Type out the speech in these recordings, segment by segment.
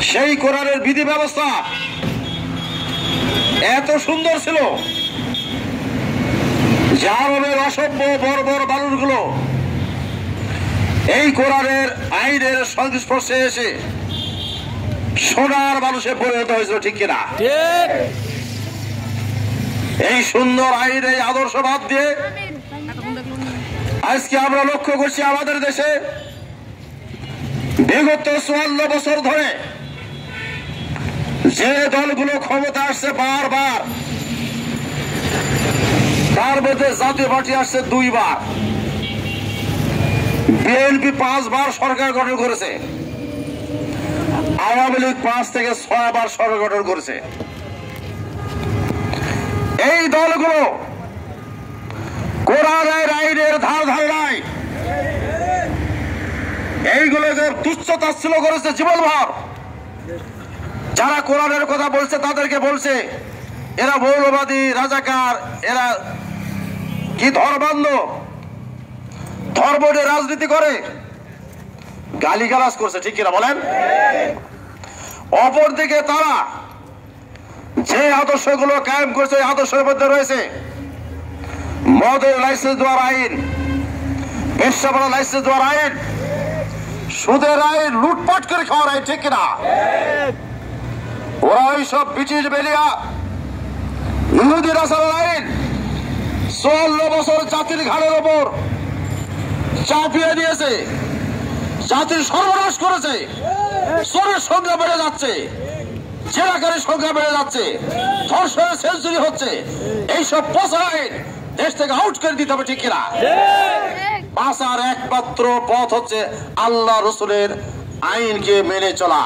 সেই কোরআনের বিধি ব্যবস্থা এত সুন্দর ছিল যে আরবের অসভ্য বর্বর বালুরগুলো এই কোরআনের আইনের সংস্পর্শে এসে সোনার মানুষে পরিণত হয়েছিল, ঠিক কিনা? এই সুন্দর আইন, এই আদর্শ বাদ দিয়ে আজকে আমরা লক্ষ্য করছি আমাদের দেশে বিগত 54 বছর ধরে যে দলগুলো ক্ষমতা আসছে বারবার, তার মধ্যে জাতীয় পার্টি আসছে 2 বার, বিএনপি 5 বার সরকার গঠন করেছে, আওয়ামী লীগ 5 থেকে 6 বার সরকার গঠন করেছে। এই দলগুলো কোরআনের আইনের ধার ধারণায় এইগুলোকে তুচ্ছ-তাচ্ছিল্য করেছে জীবনভর। যারা কোরআনের কথা বলছে তাদেরকে বলছে এরা মৌলবাদী, রাজাকার, এরা কি ধর্মান্ধ, ধর্ম নিয়ে রাজনীতি করে, গালিগালাজ করছে, ঠিক কিনা বলেন? অপরদিকে তারা যে আদর্শগুলো কায়েম করছে এই আদর্শের মধ্যে রয়েছে মদের লাইসেন্স দেওয়ার আইন, বেশ্যাপাড়া লাইসেন্স দেওয়ার আইন, সুদের আইন, লুটপাট করে খাওয়ার আইন, ঠিক কিনা? ওরা ওই সব ব্রিটিশ বেলিয়া ইহুদি রাসার আইন 54 বছর জাতির ঘাড়ের ওপর চাপিয়ে দিয়েছে, জাতির সর্বনাশ করেছে। চোরের সংখ্যা বেড়ে যাচ্ছে, জেলাকারীর সংখ্যা বেড়ে যাচ্ছে, ধর্ষণের সেঞ্চুরি হচ্ছে। এইসব পচা আইন দেশ থেকে আউট করে দিতে হবে, ঠিক কিনা? বাঁচার একমাত্র পথ হচ্ছে আল্লাহ রসুলের আইনকে মেনে চলা,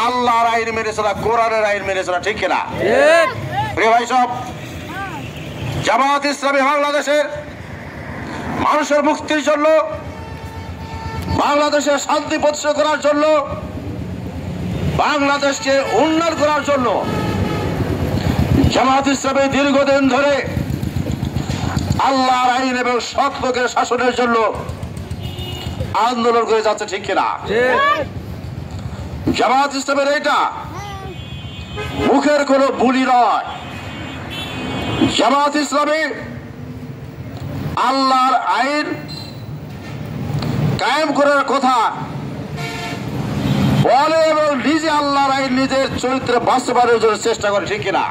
আল্লাহর আইন মেনে চলা, কোরআনের আইন মেনে চলা, ঠিক কিনা? প্রিয় ভাই সব, জামাত ইসলামী বাংলাদেশের মানুষের মুক্তির জন্য, বাংলাদেশের শান্তি প্রতিষ্ঠা করার জন্য, বাংলাদেশকে উন্নয়ন করার জন্য জামাত ইসলামী দীর্ঘদিন ধরে আল্লাহর আইন এবং সৎ লোকের শাসনের জন্য আন্দোলন করে যাচ্ছে, ঠিক কিনা? জামাত ইসলামের এটা মুখের কোনো বুলি নয়। জামাত ইসলামী আল্লাহর আইন কায়েম করার কথা বলে এবং নিজে আল্লাহর আইন নিজের চরিত্রে বাস্তবায়নের জন্য চেষ্টা করে, ঠিক কিনা?